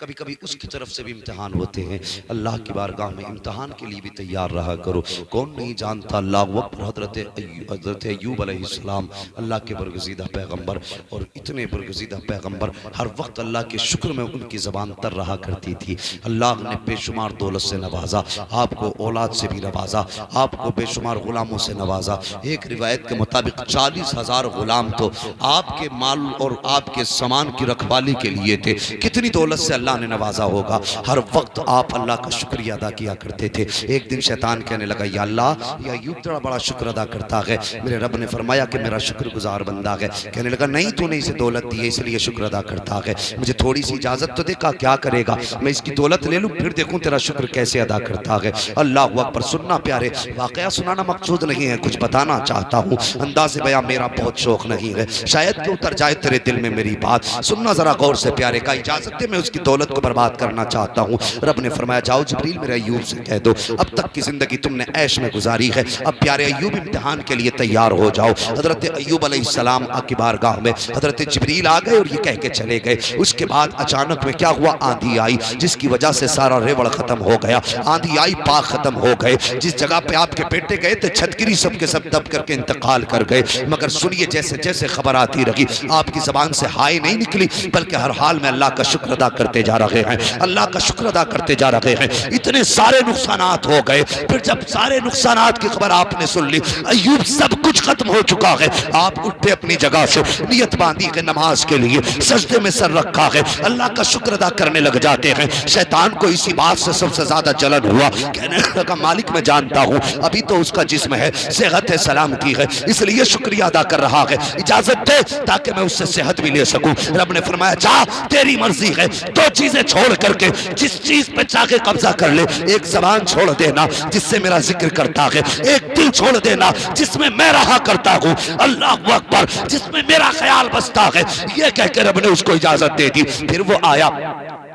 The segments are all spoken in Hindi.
कभी कभी उसकी तरफ से भी इम्तिहान होते हैं। अल्लाह की बारगाह में इम्तिहान के लिए भी तैयार रहा करो। कौन नहीं जानता अल्लाह वक्त हज़रत अय्यूब अलैहिस्सलाम, अल्लाह के बरगज़ीदा पैगम्बर, और इतने बरगज़ीदा पैगम्बर हर वक्त अल्लाह के शुक्र में उनकी ज़बान तर रहा करती थी। अल्लाह ने बेशुमार दौलत से नवाजा, आपको औलाद से भी नवाजा, आपको बेशुमार गुलामों से नवाजा। एक रिवायत के मुताबिक 40,000 गुलाम तो आपके माल और आपके सामान की रखवाली के लिए थे। कितनी दौलत से अल्लाह ने नवाजा होगा। हर वक्त आप अल्लाह का शुक्रिया अदा किया करते थे। एक दिन शैतान कहने लगा, या अल्लाह, या अय्यूब तेरा बड़ा शुक्र अदा करता है। मेरे रब ने फरमाया कि मेरा शुक्रगुजार बंदा है। कहने लगा, नहीं तूने इसे दौलत दी है इसलिए शुक्र अदा करता है, मुझे थोड़ी सी इजाजत तो दे। का क्या करेगा, मैं इसकी दौलत ले लूं फिर देखूं तेरा शुक्र कैसे अदा करता है। अल्लाह अकबर। सुनना प्यारे, वाकया सुनाना मकसूद नहीं है, कुछ बताना चाहता हूँ। अंदाज़े बयां मेरा बहुत शौक नहीं है, शायद कि उतर जाए तेरे दिल में मेरी बात। सुनना जरा गौर से प्यारे। का इजाजत है, मैं उसकी दौलत को बर्बाद करना चाहता हूँ। रब ने फरमाया, जाओ जिब्रील मेरे अय्यूब से कह दो अब तक की जिंदगी तुमने ऐश में गुजारी है, अब प्यारे अय्यूब इम्तिहान के लिए तैयार हो जाओ। हजरत अय्यूब अलैहिस्सलाम की बारगाह में हजरत जिब्रील आ गए और ये कह के चले गए। उसके बाद अचानक में क्या हुआ, आंधी आई जिसकी वजह से सारा रेवड़ खत्म हो गया। आंधी आई, पाक खत्म हो गए। जिस जगह पे आपके बेटे गए थे छतगिरी सबके सब दब करके इंतकाल कर गए। मगर सुनिए, जैसे जैसे खबर आती रही आपकी जबान से हाय नहीं निकली, बल्कि हर हाल में अल्लाह का शुक्र अदा करते जा रहे हैं, अल्लाह का शुक्र अदा करते जा रहे हैं। इतने सारे नुकसानात हो गए। फिर जब सारे नुकसानात की खबर आपने सुन ली, अय्यूब सब कुछ खत्म हो चुका है, आप उठे अपनी जगह से, नियत बांधी है नमाज के लिए, सजदे में सर रखा है, अल्लाह का शुक्र अदा करने लग जाते हैं। शैतान को इसी बात से सबसे ज्यादा जलन हुआ। कहने लगा, मालिक मैं जानता हूँ अभी तो उसका जिस्म है, सेहत है, सलामती है, इसलिए शुक्रिया अदा कर रहा है, इजाजत दे ताकि मैं उससे सेहत भी ले सकूं। रब ने फरमाया, जा तेरी मर्जी है, दो चीजें छोड़ करके जिस चीज पे चाहे कब्जा कर ले। एक जबान छोड़ देना जिससे मेरा जिक्र करता है, एक दिल छोड़ देना जिसमें मैं रहा करता हूँ, अल्लाह अकबर, जिसमें मेरा ख्याल बसता है। ये कहकर रब ने उसको इजाजत दे दी। फिर वो आया।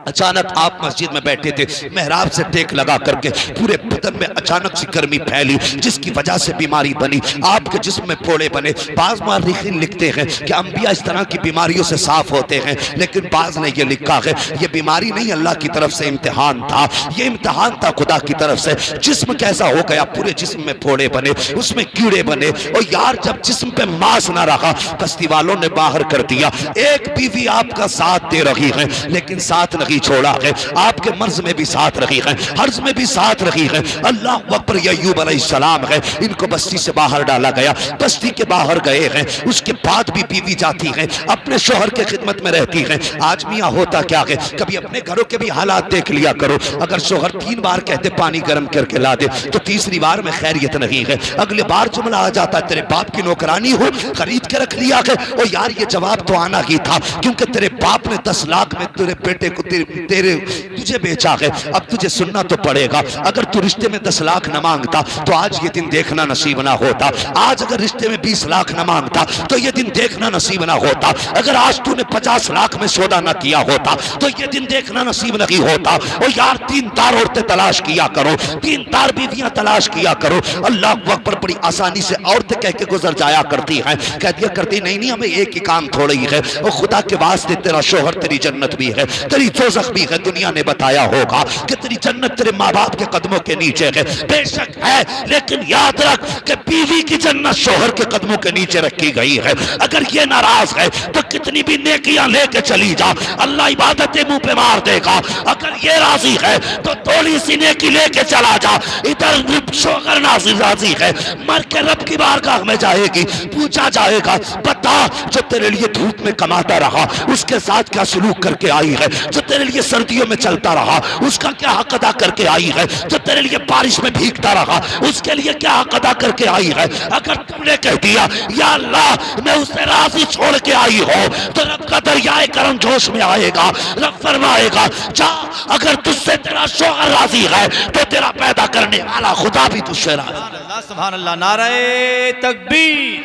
अचानक आप मस्जिद में बैठे थे, मेहराब से टेक लगा करके पूरे बदन में अचानक सी गर्मी फैली जिसकी वजह से बीमारी बनी, आपके जिस्म में फोड़े बने। बाज़ मुअर्रिखीन लिखते हैं कि अंबिया इस तरह की बीमारियों से साफ होते हैं, लेकिन बाज़ ने ये लिखा है ये बीमारी नहीं, अल्लाह की तरफ से इम्तिहान था। ये इम्तिहान था खुदा की तरफ से। जिस्म कैसा हो गया, पूरे जिस्म में फोड़े बने, उसमें कीड़े बने। और यार जब जिस्म पे मांस ना रहा, बस्ती वालों ने बाहर कर दिया। एक बीवी आपका साथ दे रही है लेकिन साथ नहीं छोड़ा है, आपके मर्ज में भी साथ रही है, हर्ज में भी साथ रही है। अल्लाह अकबर। अय्यूब अलैहिस्सलाम है, इनको बस्ती से बाहर डाला गया, बस्ती के बाहर गए हैं। उसके बाद भी बीवी जाती है, अपने शोहर के खिदमत में रहती है। आज मियाँ होता क्या है, कभी अपने घरों के भी हालात देख लिया करो। अगर शोहर 3 बार कहते पानी गर्म करके ला दे तो तीसरी बार में खैरियत नहीं है, अगले बार जुमला आ जाता तेरे बाप की नौकरानी हो, खरीद के रख लिया है। और यार ये जवाब तो आना ही था, क्योंकि तेरे बाप ने 10 लाख में तेरे बेटे को तुझे बेचा है, अब तुझे सुनना तो पड़ेगा। अगर तू रिश्ते में 10 लाख न मांगता तो आज ये दिन देखना नसीब ना होता। आज अगर रिश्ते में 20 लाख न मांगता तो ये दिन देखना नसीब ना होता। अगर आज तूने 50 लाख में सौदा ना किया होता तो ये दिन देखना नसीब नहीं होता। और यार 3 औरतें तलाश किया करो, 3 बीवियां तलाश किया करो। अल्लाह अकबर। बड़ी आसानी से औरतें कह के गुजर जाया करती हैं, कह दिया करती नहीं हमें एक ही काम थोड़ी है। और खुदा के वास्ते तेरा शोहर तेरी जन्नत भी है, तेरी दोज़ख भी है। दुनिया ने बताया होगा कि तेरी जन्नत तेरे माँ बाप के कदमों के नीचे है, बेशक है, लेकिन याद रख कि बीवी की जन्नत शोहर के कदमों के नीचे रखी गई है। अगर ये नाराज है तो कितनी भी नेकियां लेके चली जा, अल्लाह इबादतें मुंह पे मार देगा। अगर ये राजी है तो थोड़ी सी नेकी लेके चला जा। इधर शोहर राजी है, मर के रब की बारगाह में जाएगी, पूछा जाएगा बता जो तेरे लिए धूप में कमाता रहा उसके साथ क्या सलूक करके आई है, जो तेरे लिए सर्दियों में चलता रहा उसका क्या हक अदा करके आई है, जो तेरे लिए बारिश में भीगता रहा उसके लिए क्या हक अदा करके आई है। अगर तुमने कह दिया या अल्लाह मैं उसे राजी छोड़ के आई हो तो रब का दरियाए करम जोश में आएगा। रब फरमाएगा जा, अगर तुझसे तेरा शौहर राजी है तो तेरा पैदा करने वाला खुदा भी तुझसे राजी। सुभान अल्लाह। नारे तकबीर,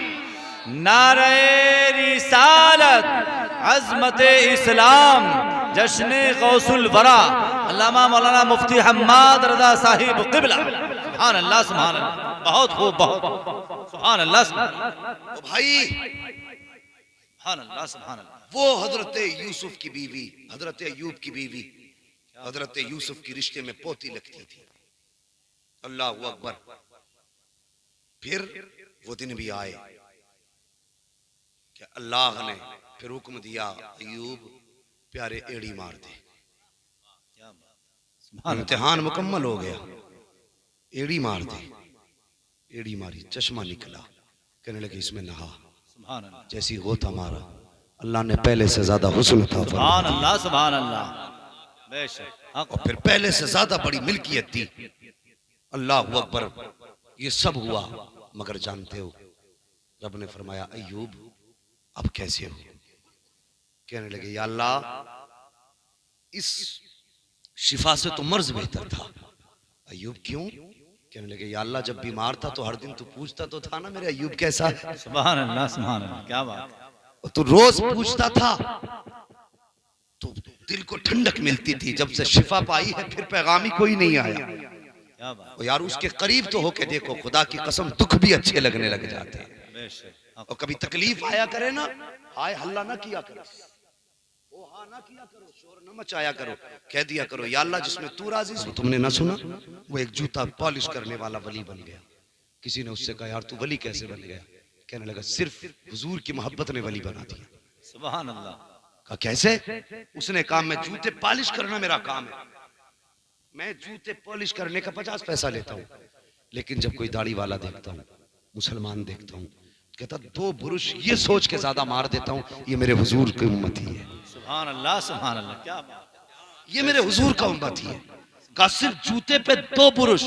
नारे रिसालत, अज़मते इस्लाम, जश्न गौसुल वरा, अल्लामा मौलाना मुफ्ती हम्माद रज़ा साहिब क़िबला। सुभान अल्लाह, सुभान अल्लाह, बहुत खूब, बहुत सुभान अल्लाह, सुभान अल्लाह। भाई सुभान अल्लाह, सुभान अल्लाह। वो हजरत यूसुफ की बीवी, हजरत अयूब की बीवी, हजरत यूसुफ की रिश्ते में पोती लगती थी। अल्लाह अकबर। फिर वो दिन भी आए कि अल्लाह ने फिर हुक्म दिया, अयूब प्यारे एड़ी मार दे। इम्तिहान मुकम्मल हो गया, एड़ी मार दे। एड़ी मारी, चश्मा निकला, कहने लगे इसमें नहा। जैसी गोता मारा, अल्लाह ने पहले से ज्यादा हुस्न था। सुभान अल्लाह, सुभान अल्लाह, बेशक। और फिर पहले से ज्यादा बड़ी मिल्कियत दी। अल्लाह अकबर। ये सब हुआ, मगर जानते हो रब ने फरमाया अयूब अब कैसे हो? कहने लगे या अल्लाह इस शिफा से तो मर्ज बेहतर था। अयूब क्यों? कहने लगे या अल्लाह जब बीमार था तो हर दिन तू पूछता तो था ना मेरे अयूब कैसा है। सुभान अल्लाह, सुभान अल्लाह, क्या बात है। तू रोज पूछता था तो दिल को ठंडक मिलती थी। जब से शिफा पाई है फिर पैगामी कोई नहीं आया। क्या बात। और यार उसके करीब तो होके देखो, खुदा की कसम दुख भी अच्छे लगने लग जाते हैं। और कभी तकलीफ आया करे ना, हाय हल्ला ना किया करो, ओ हाँ ना किया करो, शोर न मचाया करो, कह दिया करो या अल्लाह जिसमें तू राजी हो। तुमने ना सुना वो एक जूता पॉलिश करने वाला वली बन गया। किसी ने उससे कहा यार तू वली कैसे बन गया? कहने लगा सिर्फ हुजूर की मोहब्बत ने वली बना दिया। सुभान अल्लाह। कहा कैसे? उसने कहा मैं जूते पॉलिश करना मेरा काम है, मैं जूते पॉलिश करने का 50 पैसा लेता हूँ, लेकिन जब कोई दाढ़ी वाला देखता हूँ, मुसलमान देखता हूँ, कहता 2 बुरुश ये सोच के ज्यादा मार देता हूँ ये मेरे हुजूर की उम्मती है। सुभान अल्लाह, सुभान अल्लाह, क्या बात। ये मेरे हुजूर का उम्मती है। का सिर्फ जूते पे 2 बुरुश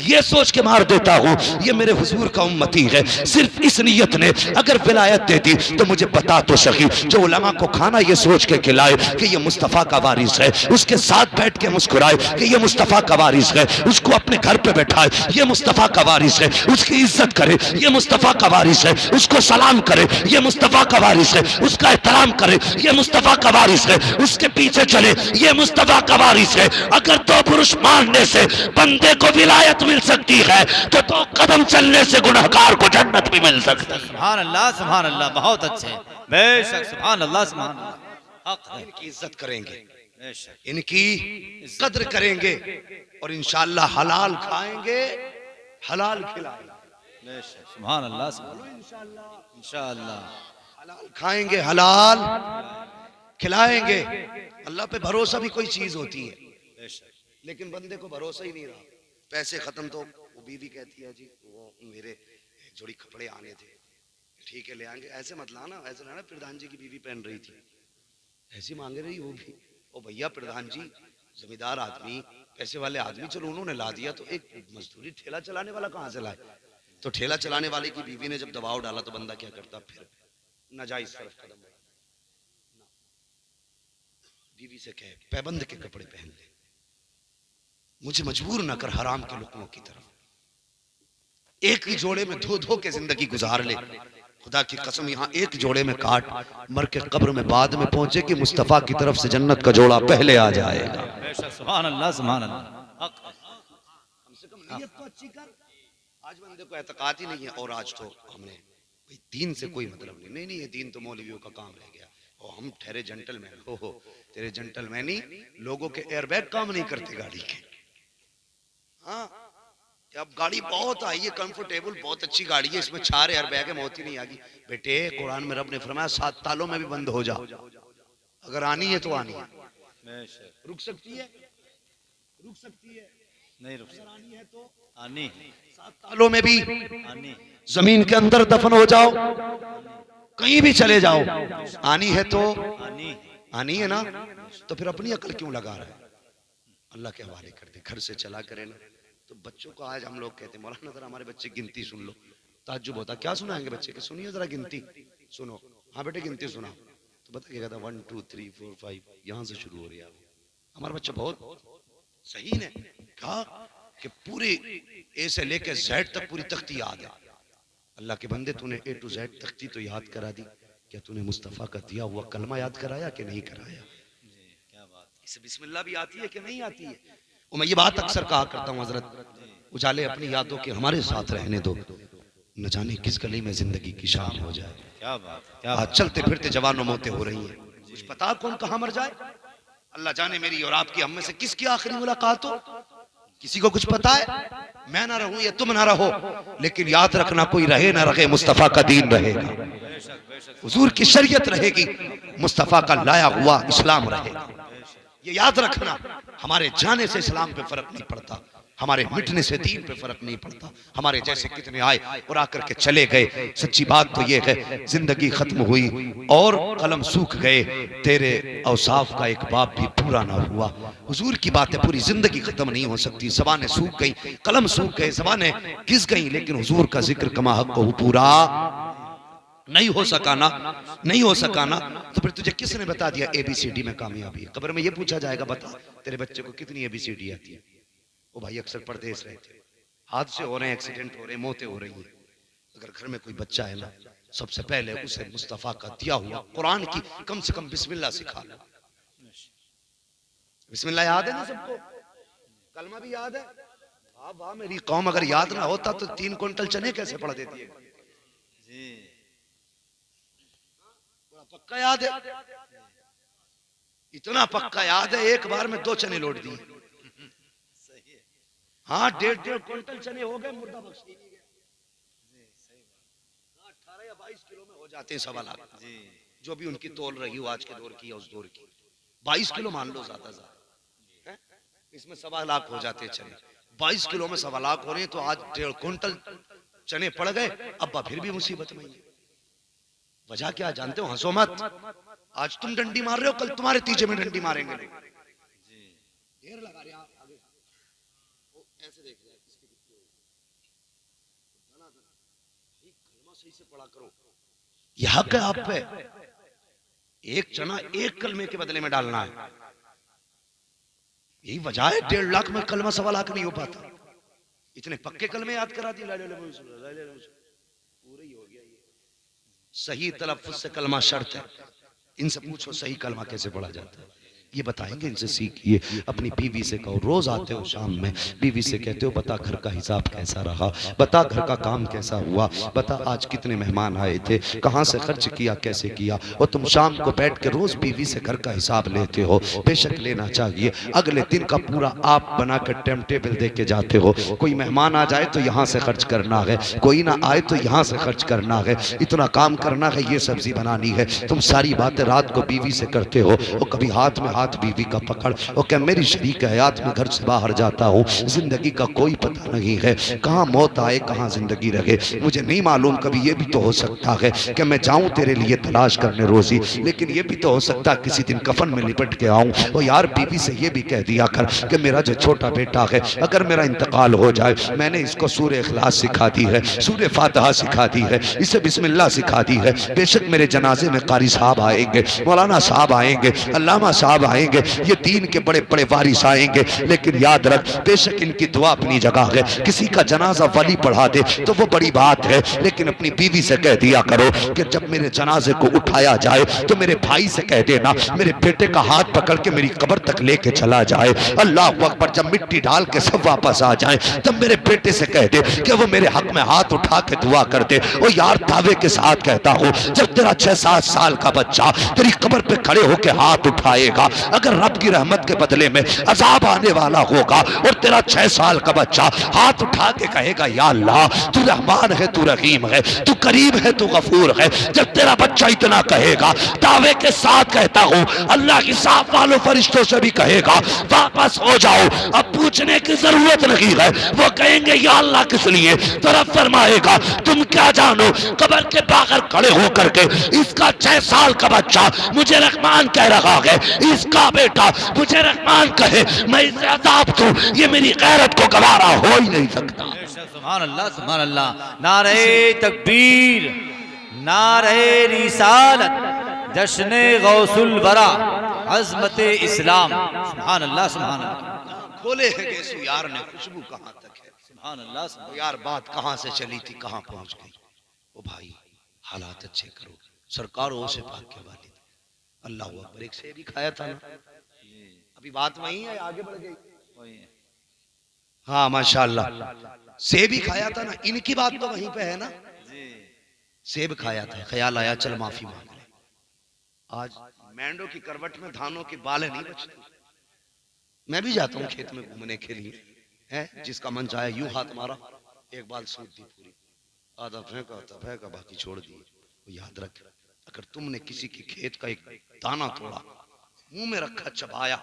ये सोच के मार देता हूँ ये मेरे हुजूर का उम्मती है। सिर्फ इस नियत ने अगर विलायत दे दी तो मुझे बता तो सही, जो उलमा को खाना ये सोच के खिलाए कि ये मुस्तफ़ा का वारिस है, उसके साथ बैठ के मुस्कुराए कि ये मुस्तफ़ा का वारिस है, उसको अपने घर पे बैठाए ये मुस्तफ़ा का वारिस है, उसकी इज्जत करे ये मुस्तफ़ा का वारिस है, उसको सलाम करे ये मुस्तफ़ा का वारिस है, उसका एहतराम करे ये मुस्तफ़ा का वारिस है, उसके पीछे चले ये मुस्तफ़ा का वारिस है। अगर 2 पुरुष मारने से बंदे को विलायत मिल सकती है तो 2 कदम चलने से गुनहगार को जन्नत भी मिल सकती है। सुभान अल्लाह, सुभान अल्लाह, बहुत अच्छे, बेशक, सुभान अल्लाह, सुभान अल्लाह। इनकी इज्जत करेंगे, बेशक, इनकी कद्र करेंगे और इंशाअल्लाह हलाल खाएंगे, हलाल खिलाएंगे। बेशक, सुभान अल्लाह, इंशाअल्लाह हलाल खाएंगे, हलाल खिलाएंगे। अल्लाह पे भरोसा भी कोई चीज होती है, लेकिन बंदे को भरोसा ही नहीं रहा। पैसे खत्म तो वो बीवी कहती है जी वो मेरे जोड़ी कपड़े आने थे, ठीक है ले आएंगे। ऐसे मत लाना, ऐसे लाना प्रधान जी की बीवी पहन रही थी ऐसी मांग रही वो भी। ओ भैया प्रधान जी जमींदार आदमी, पैसे वाले आदमी, चलो उन्होंने ला दिया तो एक मजदूरी ठेला चलाने वाला कहाँ से लाए? तो ठेला चलाने वाले की बीवी ने जब दबाव डाला तो बंदा क्या करता? फिर नाजायज तरफ कदम। बीवी से कहे पैबंद के कपड़े पहन ले, मुझे मजबूर ना कर हराम के लुकमों की तरफ। एक ही जोड़े में धो धो के जिंदगी गुजार ले। खुदा की कसम यहाँ एक जोड़े में काट, मर के कब्र में बाद में पहुंचे कि मुस्तफा की तरफ से जन्नत का जोड़ा पहले आ जाएगा। सुभान अल्लाह, सुभान अल्लाह। कम से कम नियत तो अच्छी कर। आज बंदे को एतकाद ही नहीं है और आज तो हमने भाई दीन से कोई मतलब नहीं। नहीं ये दीन तो मौलवियों का काम रह गया और हम ठहरे जेंटलमैन। हो तेरे जेंटलमैनी लोगों के एयरबैग काम नहीं करते गाड़ी के। हाँ अब गाड़ी बहुत आई है, कंफर्टेबल, बहुत अच्छी गाड़ी है, इसमें 4 एयरबैग है, मौत ही नहीं आएगी। बेटे कुरान में रब ने फरमाया 7 तालों में भी बंद हो जा, अगर आनी है तो आनी है। रुक सकती है, रुक सकती है, नहीं रुक सकती, आनी है तो आनी, 7 तालों में भी आनी, जमीन के अंदर दफन हो जाओ, कहीं भी चले जाओ, आनी है तो आनी, आनी है ना। तो फिर अपनी अकल क्यों लगा रहा है? अल्लाह के हवाले कर दे, घर से चला करे ना। तो बच्चों को आज हम लोग कहते हैं मौलाना जरा हमारे बच्चे गिनती सुन लो। ताज्जुब होता क्या सुनाएंगे बच्चे के? सुनिए जरा गिनती सुनो। हाँ बेटे गिनती सुनाओ। तो बता क्या कहता 1 2 3 4 5 यहाँ से शुरू हो रही है। हमारा बच्चा बहुत सही ने कहा कि पूरी ए से लेके जेड तक पूरी तख्ती याद है। अल्लाह के बंदे तूने ए टू जेड तख्ती तो याद करा दी, क्या तूने मुस्तफ़ा का दिया हुआ कलमा याद कराया कि नहीं कराया? इसे बिस्मिल्लाह भी आती है कि नहीं आती है? और मैं ये बात अक्सर कहा करता हूँ हजरत उजाले अपनी यादों के हमारे साथ रहने दो। न जाने किस गली में जिंदगी की शाम हो जाए। क्या बात, क्या आज बात। चलते फिरते जवानों मौतें हो रही हैं, कुछ पता कौन कहाँ मर जाए। अल्लाह जाने मेरी और आपकी हम में से किसकी आखिरी मुलाकात हो, किसी को कुछ पता है? मैं ना रहूं या तुम ना रहो, लेकिन याद रखना कोई रहे ना रहे, मुस्तफा का दीन रहेगा, हुजूर की शरीयत रहेगी, मुस्तफा का लाया हुआ इस्लाम रहेगा। ये याद रखना, हमारे जाने से इस्लाम पे फर्क नहीं पड़ता, हमारे मिटने से दीन पे फर्क नहीं पड़ता। हमारे जैसे कितने आए और आकर के चले गए। सच्ची बात तो ये है, जिंदगी खत्म हुई और कलम सूख गए, तेरे औसाफ का एक बाप भी पूरा ना हुआ। हुजूर की बातें पूरी जिंदगी खत्म नहीं हो सकती। ज़बानें सूख गई, कलम सूख गए, ज़बानें घिस गई, लेकिन हुजूर का जिक्र कमा हक को पूरा नहीं हो सका ना, नहीं हो सका ना। तो फिर तुझे किसने बता दिया ABCD में कामयाबी? कब्र में ये पूछा जाएगा, बता तेरे बच्चे को कितनी ABCD आती है? वो भाई अक्सर परदेश रहते, हादसे हो रहे हैं, एक्सीडेंट हो रहे हैं, मौतें हो रही हैं। अगर घर में कोई बच्चा है ना, सबसे पहले उसे मुस्तफा का दिया हुआ कुरान की कम से कम बिस्मिल्लाह सिखा लो। बिस्मिल्लाह याद है ना सबको? कलमा भी याद है? वाह वाह, मेरी कौम अगर याद ना होता तो 3 क्विंटल चने कैसे पढ़ देती है जी। पक्का याद है? इतना पक्का याद है, एक बार में 2 चने लौट दिए। हाँ, 1.5 क्विंटल चने हो गए, मुर्दा बख्श नहीं गए। 18 या 22 किलो में हो जाते हैं 1.25 लाख जी, जो भी उनकी तोल रही हो आज के दौर की या उस दौर की। 22 किलो मान लो, ज्यादा ज्यादा, इसमें 1.25 लाख हो जाते हैं चने। 22 किलो में 1.25 लाख हो रहे हैं, तो आज 1.5 क्विंटल चने पड़ गए। अब्बा फिर भी मुसीबत में है। वजह क्या जानते हो? हंसो मत। आज तुम डंडी मार रहे हो, कल तुम्हारे तीजे में डंडी मारेंगे लोग। ढेर लगा रहे आगे, ऐसे देख रहे हैं किसकी कितनी होगी। कलमा सही से पढ़ा करो, यह हक है आप पे। एक चना एक कलमे के बदले में डालना है, यही वजह है 1.5 लाख में कलमा 1.25 लाख नहीं हो पाता। इतने पक्के कलमे याद करा दिए, पूरे ही हो गया। सही तलफ्फुज़ से कलमा शर्त है। इनसे पूछो सही कलमा कैसे पढ़ा जाता है, ये बताएंगे, इनसे सीखिए। अपनी बीवी से कहो, रोज आते हो शाम में, बीवी से कहते हो बता घर का हिसाब कैसा रहा, बता घर का काम कैसा हुआ, बता आज कितने मेहमान आए थे, कहाँ से खर्च किया, कैसे किया। और तुम शाम को बैठ के रोज बीवी से घर का हिसाब लेते हो, बेशक लेना चाहिए। अगले दिन का पूरा आप बनाकर टाइम टेबल दे के जाते हो। कोई मेहमान आ जाए तो यहाँ से खर्च करना है, कोई ना आए तो यहाँ से खर्च करना है, इतना काम करना है, ये सब्जी बनानी है। तुम सारी बातें रात को बीवी से करते हो, और कभी हाथ में हाथ बीवी का पकड़, और क्या मेरी शरीक हयात में घर से बाहर जाता हूँ, जिंदगी का कोई पता नहीं है, कहाँ मौत आए कहाँ जिंदगी रहे मुझे नहीं मालूम। कभी ये भी तो हो सकता है कि मैं जाऊं तेरे लिए तलाश करने रोजी, लेकिन ये भी तो हो सकता है किसी दिन कफन में लिपट के आऊं। और यार बीवी से ये भी कह दिया कर कि मेरा जो छोटा बेटा है, अगर मेरा इंतकाल हो जाए, मैंने इसको सूरह इखलास सिखा दी है, सूरह फातिहा सिखा दी है, इसे बिस्मिल्लाह सिखा दी है। बेशक मेरे जनाजे में कारी साहब आएंगे, मौलाना साहब आएंगे, अल्लामा साहब आएंगे, ये दीन के बड़े बड़े वारिस आएंगे, लेकिन याद रख बेशक इनकी दुआ अपनी जगह है। किसी का जनाजा वली पढ़ा दे तो वो बड़ी बात है, लेकिन अपनी बीवी से कह दिया करो कि जब मेरे जनाजे को उठाया जाए तो मेरे भाई से कह देना मेरे बेटे का हाथ पकड़ के मेरी कब्र तक लेके चला जाए। अल्लाह अकबर। जब मिट्टी डाल के सब वापस आ जाए तब मेरे बेटे से कह दे कि वो मेरे हक में हाथ उठा के दुआ कर दे। और यार दावे के साथ कहता हूँ, जब तेरा 6-7 साल का बच्चा तेरी कब्र पे खड़े होके हाथ उठाएगा, अगर रब की रहमत के बदले में अजाब आने वाला होगा और तेरा 6 साल का बच्चा हाथ उठा के कहेगा या अल्लाह तू रहमान है, तू रहीम है, तू करीम है, तू गफूर है, जब तेरा बच्चा इतना कहेगा, दावे के साथ कहता हूँ अल्लाह की साफ वालों फरिश्तों से भी कहेगा वापस हो जाओ, अब पूछने की जरूरत नहीं है। वो कहेंगे या अल्लाह किस लिए? तो रब फरमाएगा तुम क्या जानो, कब्र के बाहर खड़े होकर के इसका 6 साल का बच्चा मुझे रहमान कह रहा है, इसका बेटा मुझे रहमान कहे, मैं इसे अज़ाब दूं, ये मेरी गैरत को गवारा हो ही नहीं सकता। सुभान अल्लाह, सुभान अल्लाह। नारे तकबीर, नारे रिसालत, जश्ने गौसुल वरा, अज़मत इस्लाम। सुभान अल्लाह, सुभान अल्लाह। खोले हैं गेसु यार ने खुशबू कहाँ तक है। सुभान अल्लाह, सुभान यार बात कहाँ से चली थी कहाँ पहुंच गई। ओ भाई हालात अच्छे करो, सरकार हो से पाक के वालिद अल्लाह अकबर। एक शेर ही खाया था ना, अभी बात वही है, आगे बढ़ गई। हाँ माशाल्लाह, सेब ही खाया था ना, इनकी बात तो वहीं पे है ना, सेब खाया था, ख्याल आया चल माफी मांग ले। आज मैंडो की करवट में धानों की बालें नहीं बचती। मैं भी जाता हूँ खेत में घूमने के लिए, है जिसका मन चाहे यूं हाथ मारा, एक बाल सूट दी पूरी, आधा फेंका बाकी छोड़ दिए। वो याद रख, अगर तुमने किसी के खेत का एक दाना तोड़ा, मुंह में रखा चबाया,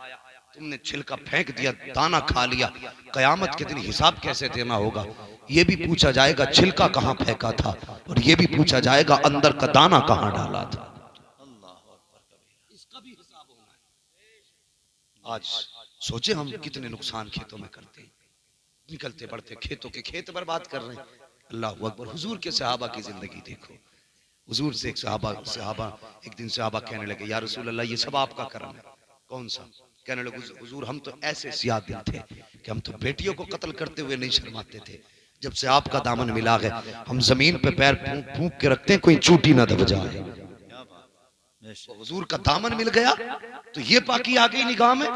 तुमने छिलका फेंक दिया, दाना खा लिया, कयामत के दिन हिसाब कैसे देना होगा? ये भी पूछा जाएगा छिलका कहाँ फेंका था, और ये भी पूछा जाएगा अंदर का दाना कहाँ डाला था। इसका भी हिसाब होना है। आज सोचे हम कितने नुकसान खेतों में करते हैं, निकलते बढ़ते खेतों के खेत बर्बाद कर रहे हैं। अल्लाह अकबर। हुजूर के सहाबा की जिंदगी देखो। हुजूर से एक सहाबा एक दिन सहाबा कहने लगे, या रसूल अल्लाह, ये सब आपका करम है। कौन सा? कहने लगे, हुजूर हम तो ऐसे सियाह दिल थे कि हम तो बेटियों को कत्ल करते हुए नहीं शर्माते थे। जब से आपका दामन मिला है, हम जमीन पे पैर फूंक फूंक के रखते हैं, कोई चूटी ना दब जाए। हुजूर का दामन मिल गया तो ये पाकी आ गई निगाह में,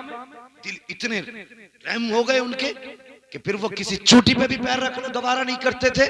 दिल इतने रहम हो गए उनके कि फिर वो किसी चूटी पे भी पैर रखना दोबारा नहीं करते थे।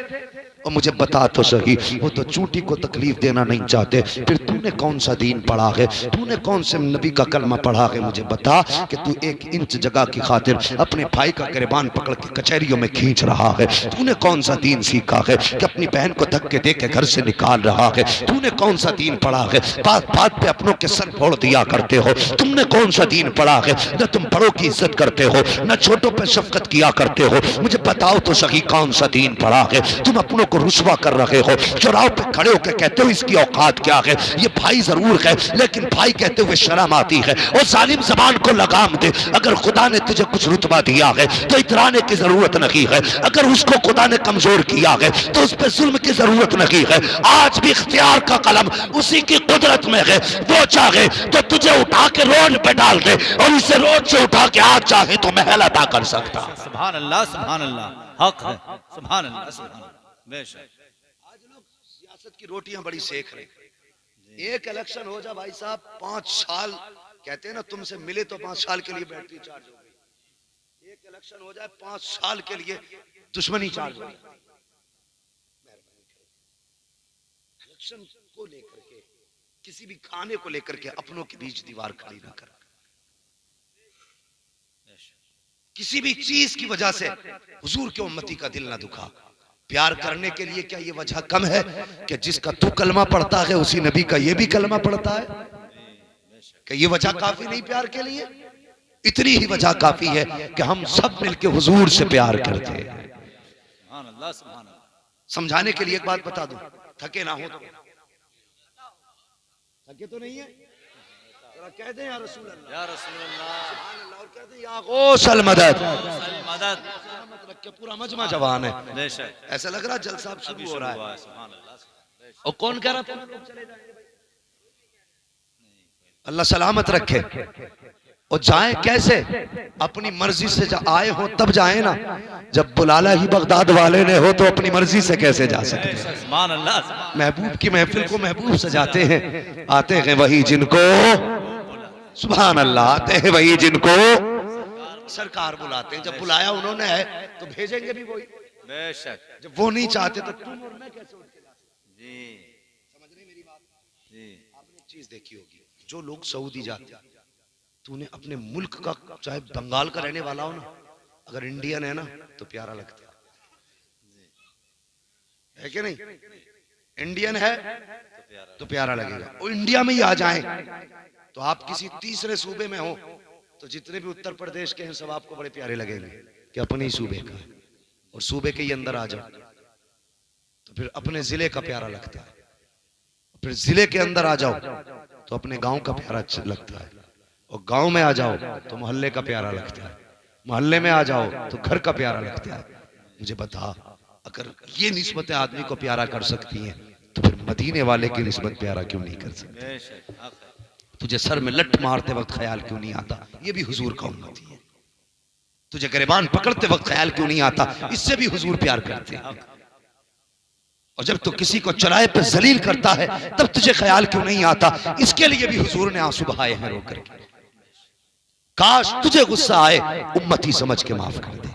और मुझे बता तो सही, वो तो चूटी को तकलीफ देना नहीं चाहते, फिर तूने कौन सा दीन पढ़ा है, तूने कौन से नबी का कलमा पढ़ा है? मुझे बता कि तू 1 इंच जगह की खातिर अपने भाई का गिरबान पकड़ के कचहरियों में खींच रहा है। तूने कौन सा दीन सीखा है कि अपनी बहन को धक्के दे के घर से निकाल रहा है? तूने कौन सा दीन पढ़ा है? बात बात पे अपनों के सर फोड़ दिया करते हो। तुमने कौन सा दीन पढ़ा है? न तुम बड़ों की इज्जत करते हो, न छोटों पे शफकत किया करते हो। मुझे बताओ तो सही, कौन सा दीन पढ़ा है? तुम अपनों को रुस्वा कर रहे हो, चौराहों पे खड़े होकर कहते हो इसकी औकात क्या है, ये भाई जरूर है लेकिन भाई कहते हुए शर्म आती है। और जालिम जबान को लगाम दे, अगर खुदा ने तुझे कुछ रुतबा दिया है तो इतराने की जरूरत नहीं है, अगर उसको खुदा ने कमजोर किया है तो उस पर जुल्म की जरूरत नहीं है। आज भी इख्तियार का कलम उसी की कुदरत में है, वो चाहे तो तुझे उठा के रोड पे डाल दे और इसे रोड से उठा के आज चाहे तो महल अता कर सकता। सुभान अल्लाह, सुभान अल्लाह, हक है, सुभान अल्लाह, सुभान अल्लाह, बेशक। आज लोग सियासत की रोटियां बड़ी सेक रहे हैं। एक इलेक्शन हो जा भाई साहब, 5 साल कहते हैं ना, तुमसे मिले तो 5 साल के लिए बैटरी चार्ज हो गई। एक इलेक्शन हो जाए 5 साल के लिए दुश्मनी चार्ज हो गई। इलेक्शन को लेकर के, किसी भी खाने को लेकर के अपनों के बीच दीवार खड़ी ना कर। किसी भी चीज की वजह से हुजूर के उम्मती का दिल ना दुखा। प्यार करने के लिए क्या ये वजह कम है कि जिसका तू कलमा पढ़ता है उसी नबी का ये भी कलमा पढ़ता है? कि ये वजह काफी नहीं प्यार के लिए? इतनी ही वजह काफी है कि हम सब मिलके हुजूर से प्यार करते हैं। समझाने के लिए एक बात बता दूं, थके ना हो तो, थके तो नहीं है, कह दे या रसूल अल्लाह, या रसूल अल्लाह, सुभान अल्लाह, और कह दे या गौसल मदद, मदद रख के पूरा मजमा जवान है। बेशक ऐसा लग रहा जलसा अब शुरू हो रहा है। सुभान अल्लाह। और कौन कह रहा था चले जाएंगे? अल्लाह सलामत रखे। और जाए कैसे? अपनी मर्जी से आए हो तब जाए ना, जब बुलाला ही बगदाद वाले ने हो तो अपनी मर्जी से कैसे जा सकते? सुभान अल्लाह। महबूब की महफिल को महबूब सजाते हैं, आते हैं वही जिनको, सुभान अल्लाह, आते हैं वही जिनको सरकार बुलाते हैं। जब बुलाया उन्होंने है तो भेजेंगे भी वही। बेशक। जब वो नहीं चाहते तो तुम और मैं कैसे उठ के जा सकते? जी, समझ रहे मेरी बात? जी। आपने चीज देखी होगी, जो लोग सऊदी जाते, तूने अपने मुल्क का, चाहे बंगाल का रहने वाला हो ना, अगर इंडियन है ना तो प्यारा लगता है कि नहीं? इंडियन है तो प्यारा लगेगा। और इंडिया में ही आ जाए तो आप किसी तीसरे सूबे में हो तो जितने भी उत्तर प्रदेश के हैं सब आपको बड़े प्यारे लगेंगे कि अपने ही सूबे का है। और सूबे के ही अंदर आ जाओ तो फिर अपने जिले का प्यारा लगता है, फिर जिले के अंदर आ जाओ तो अपने गांव का प्यारा लगता है, और गांव में आ जाओ तो मोहल्ले का प्यारा लगता है, मोहल्ले में आ जाओ तो घर का प्यारा लगता है। मुझे बता, अगर ये निस्बतें आदमी को प्यारा कर सकती हैं तो फिर मदीने वाले की निस्बत प्यारा क्यों नहीं कर सकती? तुझे सर में लठ मारते वक्त ख्याल क्यों नहीं आता ये भी हुजूर का उम्मती है? तुझे गिरबान पकड़ते वक्त ख्याल क्यों नहीं आता? इससे भी हुजूर प्यार करते हैं। और जब तू किसी को चौराहे पे जलील करता है तब तुझे ख्याल क्यों नहीं आता? इसके लिए भी हुजूर ने आंसू बहाए हैं रो करके। काश तुझे गुस्सा आए, उम्मती समझ के माफ कर दे।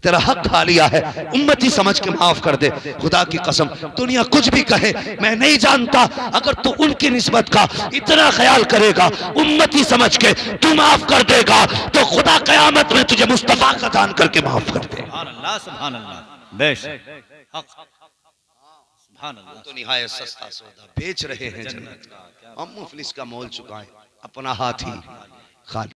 तेरा हक खा लिया है, उम्मती समझ के माफ कर दे। खुदा की कसम दुनिया कुछ भी कहे, मैं नहीं जानता, अगर तू उनकी निस्बत का इतना ख्याल करेगा, उम्मती समझ के तू माफ कर देगा, तो खुदा कयामत में तुझे मुस्तफा का दान करके माफ कर दे। सुभान अल्लाह, सुभान अल्लाह, बेशक हक, सुभान अल्लाह। तो निहायत सस्ता सौदा बेच रहे हैं जन्नत का, हम मुफलिस का मोल चुकाएं, अपना हाथ ही खाली।